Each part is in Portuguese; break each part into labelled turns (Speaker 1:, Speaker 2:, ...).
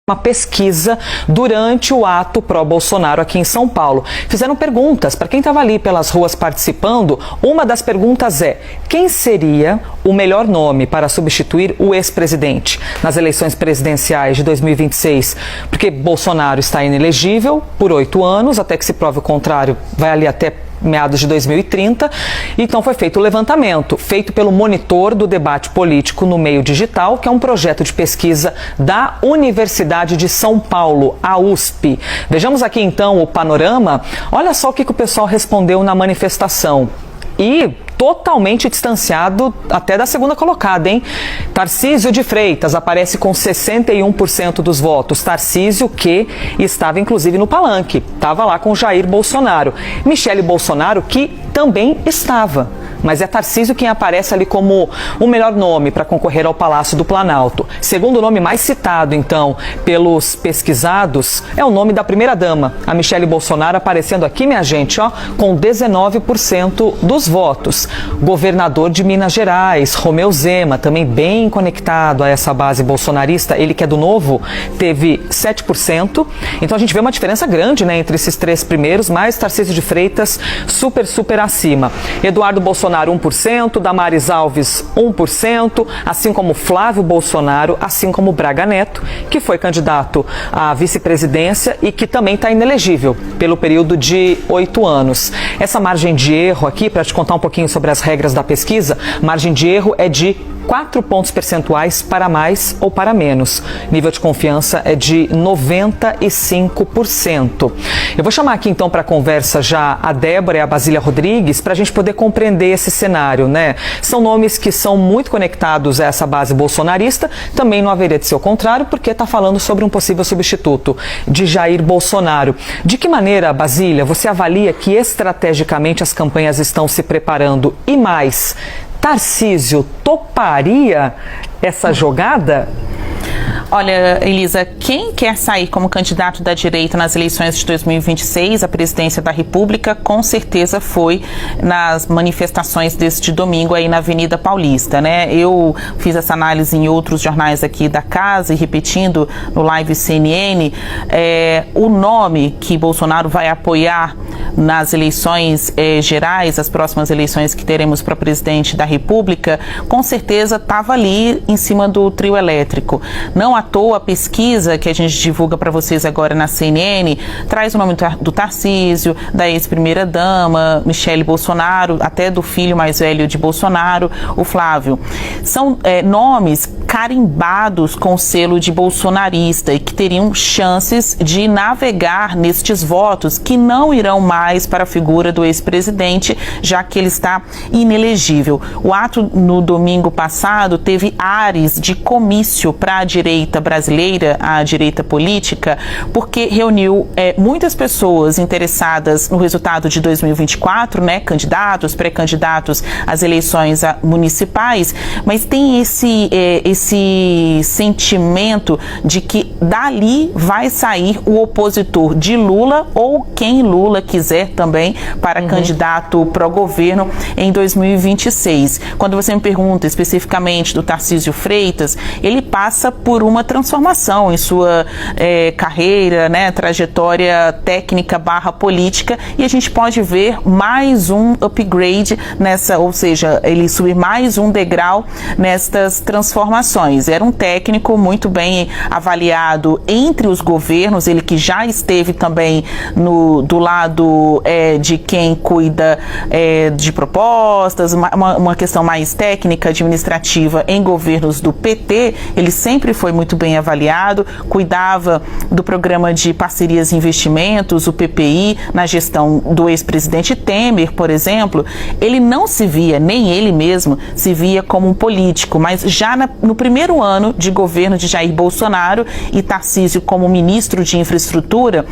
Speaker 1: uma pesquisa durante o ato pró-Bolsonaro aqui em São Paulo. Fizeram perguntas para quem estava ali pelas ruas participando. Uma das perguntas é: quem seria o melhor nome para substituir o ex-presidente nas eleições presidenciais de 2026? Porque Bolsonaro está inelegível por 8 anos, até que se prove o contrário, vai ali até meados de 2030, então foi feito o levantamento, feito pelo Monitor do Debate Político no Meio Digital, que é um projeto de pesquisa da Universidade de São Paulo, a USP. Vejamos aqui então o panorama. Olha só o que o pessoal respondeu na manifestação. E totalmente distanciado até da segunda colocada, hein? Tarcísio de Freitas aparece com 61% dos votos. Tarcísio, que estava inclusive no palanque, estava lá com Jair Bolsonaro. Michele Bolsonaro, que também estava. Mas é Tarcísio quem aparece ali como o melhor nome para concorrer ao Palácio do Planalto. Segundo nome mais citado, então, pelos pesquisados, é o nome da primeira-dama, a Michele Bolsonaro, aparecendo aqui, minha gente, ó, com 19% dos votos. Governador de Minas Gerais, Romeu Zema, também bem conectado a essa base bolsonarista, ele que é do Novo, teve 7%. Então a gente vê uma diferença grande, né, entre esses três primeiros, mas Tarcísio de Freitas super acima. Eduardo Bolsonaro, 1%, Damares Alves, 1%, assim como Flávio Bolsonaro, assim como Braga Neto, que foi candidato à vice-presidência e que também está inelegível pelo período de 8 anos. Essa margem de erro aqui, para te contar um pouquinho sobre as regras da pesquisa, margem de erro é de 4 pontos percentuais para mais ou para menos. Nível de confiança é de 95%. Eu vou chamar aqui então para a conversa já a Débora e a Basília Rodrigues para a gente poder compreender esse cenário, né? São nomes que são muito conectados a essa base bolsonarista, também não haveria de ser o contrário, porque está falando sobre um possível substituto de Jair Bolsonaro. De que maneira, Basília, você avalia que estrategicamente as campanhas estão se preparando? E mais, Tarcísio toparia essa jogada?
Speaker 2: Olha, Elisa, quem quer sair como candidato da direita nas eleições de 2026, a presidência da República, com certeza foi nas manifestações deste domingo aí na Avenida Paulista, né? Eu fiz essa análise em outros jornais aqui da casa e repetindo no Live CNN, o nome que Bolsonaro vai apoiar nas eleições gerais, as próximas eleições que teremos para presidente da República, com certeza estava ali em cima do trio elétrico. Não à toa a pesquisa que a gente divulga para vocês agora na CNN traz o nome do Tarcísio, da ex-primeira-dama, Michele Bolsonaro, até do filho mais velho de Bolsonaro, o Flávio. São nomes carimbados com o selo de bolsonarista e que teriam chances de navegar nestes votos que não irão mais para a figura do ex-presidente, já que ele está inelegível. O ato no domingo passado teve ares de comício para a direita brasileira, a direita política, porque reuniu muitas pessoas interessadas no resultado de 2024, né, candidatos, pré-candidatos às eleições municipais, mas tem esse sentimento de que dali vai sair o opositor de Lula ou quem Lula quiser também para candidato pró-governo em 2026. Quando você me pergunta especificamente do Tarcísio Freitas, ele passa por uma transformação em sua carreira, né, trajetória técnica / política, e a gente pode ver mais um upgrade nessa, ou seja, ele subir mais um degrau nestas transformações. Era um técnico muito bem avaliado entre os governos, ele que já esteve também do lado de quem cuida de propostas, uma questão mais técnica, administrativa em governos do PT, ele sempre foi muito bem avaliado, cuidava do programa de parcerias e investimentos, o PPI, na gestão do ex-presidente Temer, por exemplo. Ele não se via, nem ele mesmo, se via como um político, mas já no primeiro ano de governo de Jair Bolsonaro e Tarcísio como ministro de infraestrutura,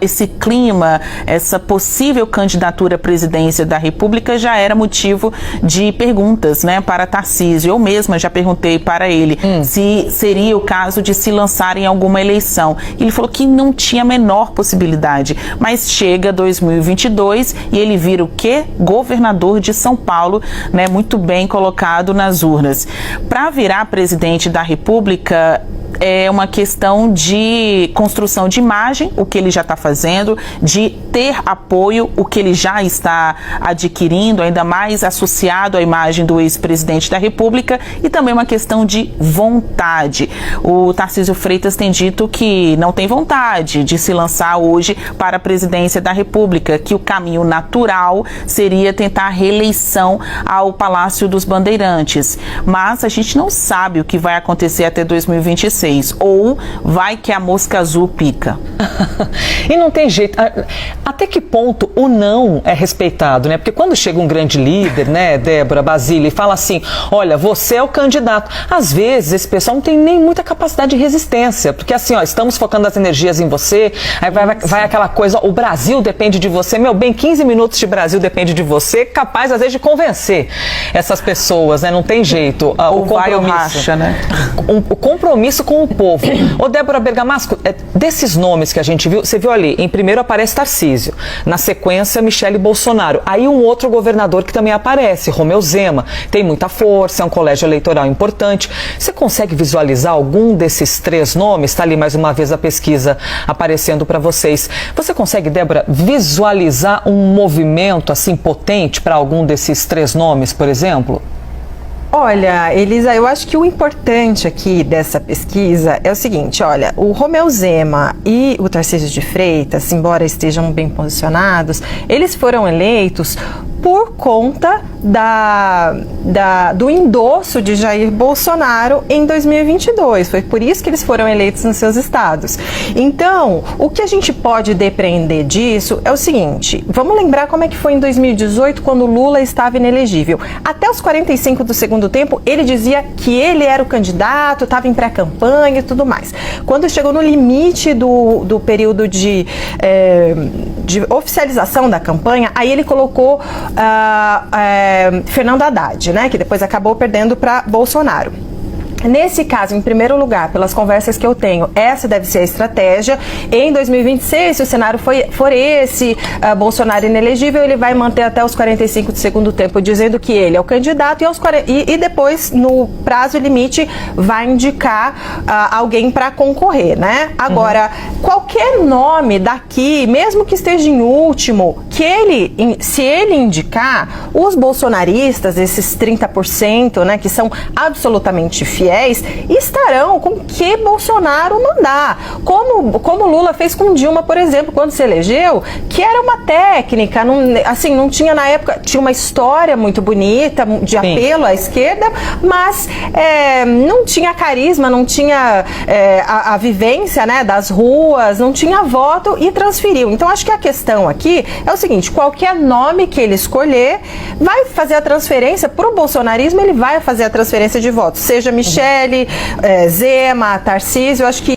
Speaker 2: esse clima, essa possível candidatura à presidência da República já era motivo de perguntas, né, para Tarcísio. Eu mesma já perguntei para ele se seria o caso de se lançar em alguma eleição. Ele falou que não tinha a menor possibilidade, mas chega 2022 e ele vira o quê? Governador de São Paulo, né, muito bem colocado nas urnas. Para virar presidente da República, é uma questão de construção de imagem, o que ele já está fazendo, de ter apoio, o que ele já está adquirindo, ainda mais associado à imagem do ex-presidente da República, e também uma questão de vontade. O Tarcísio Freitas tem dito que não tem vontade de se lançar hoje para a presidência da República, que o caminho natural seria tentar a reeleição ao Palácio dos Bandeirantes. Mas a gente não sabe o que vai acontecer até 2026. Ou vai que a mosca azul pica.
Speaker 1: E não tem jeito. Até que ponto o não é respeitado, né? Porque quando chega um grande líder, né, Débora, Basílio, e fala assim, olha, você é o candidato. Às vezes esse pessoal não tem nem muita capacidade de resistência, porque assim, ó, estamos focando as energias em você, aí vai aquela coisa, o Brasil depende de você, meu bem, 15 minutos de Brasil depende de você, capaz às vezes de convencer essas pessoas, né? Não tem jeito.
Speaker 2: O compromisso, racha, né?
Speaker 1: O compromisso com o povo. Ô Débora Bergamasco, desses nomes que a gente viu, você viu ali, em primeiro aparece Tarcísio, na sequência Michele Bolsonaro, aí um outro governador que também aparece, Romeu Zema, tem muita força, é um colégio eleitoral importante. Você consegue visualizar algum desses três nomes? Está ali mais uma vez a pesquisa aparecendo para vocês. Você consegue, Débora, visualizar um movimento assim potente para algum desses três nomes, por exemplo?
Speaker 3: Olha, Elisa, eu acho que o importante aqui dessa pesquisa é o seguinte, olha, o Romeu Zema e o Tarcísio de Freitas, embora estejam bem posicionados, eles foram eleitos por conta do endosso de Jair Bolsonaro em 2022. Foi por isso que eles foram eleitos nos seus estados. Então, o que a gente pode depreender disso é o seguinte, vamos lembrar como é que foi em 2018, quando Lula estava inelegível. Até os 45 do segundo tempo, ele dizia que ele era o candidato, estava em pré-campanha e tudo mais. Quando chegou no limite do período de oficialização da campanha, aí ele colocou Fernando Haddad, né, que depois acabou perdendo para Bolsonaro. Nesse caso, em primeiro lugar, pelas conversas que eu tenho, essa deve ser a estratégia. Em 2026, se o cenário for esse, Bolsonaro inelegível, ele vai manter até os 45 do segundo tempo, dizendo que ele é o candidato e depois, no prazo limite, vai indicar alguém para concorrer, né? Agora, qualquer nome daqui, mesmo que esteja em último, se ele indicar, os bolsonaristas, esses 30%, né, que são absolutamente fiéis, estarão com o que Bolsonaro mandar. Como Lula fez com Dilma, por exemplo, quando se elegeu, que era uma técnica, não tinha na época, tinha uma história muito bonita, de apelo à esquerda, mas não tinha carisma, não tinha a vivência, né, das ruas, não tinha voto e transferiu. Então, acho que a questão aqui é o seguinte, qualquer nome que ele escolher vai fazer a transferência, para o bolsonarismo ele vai fazer a transferência de votos, seja Michele, Zema, Tarcísio, eu acho que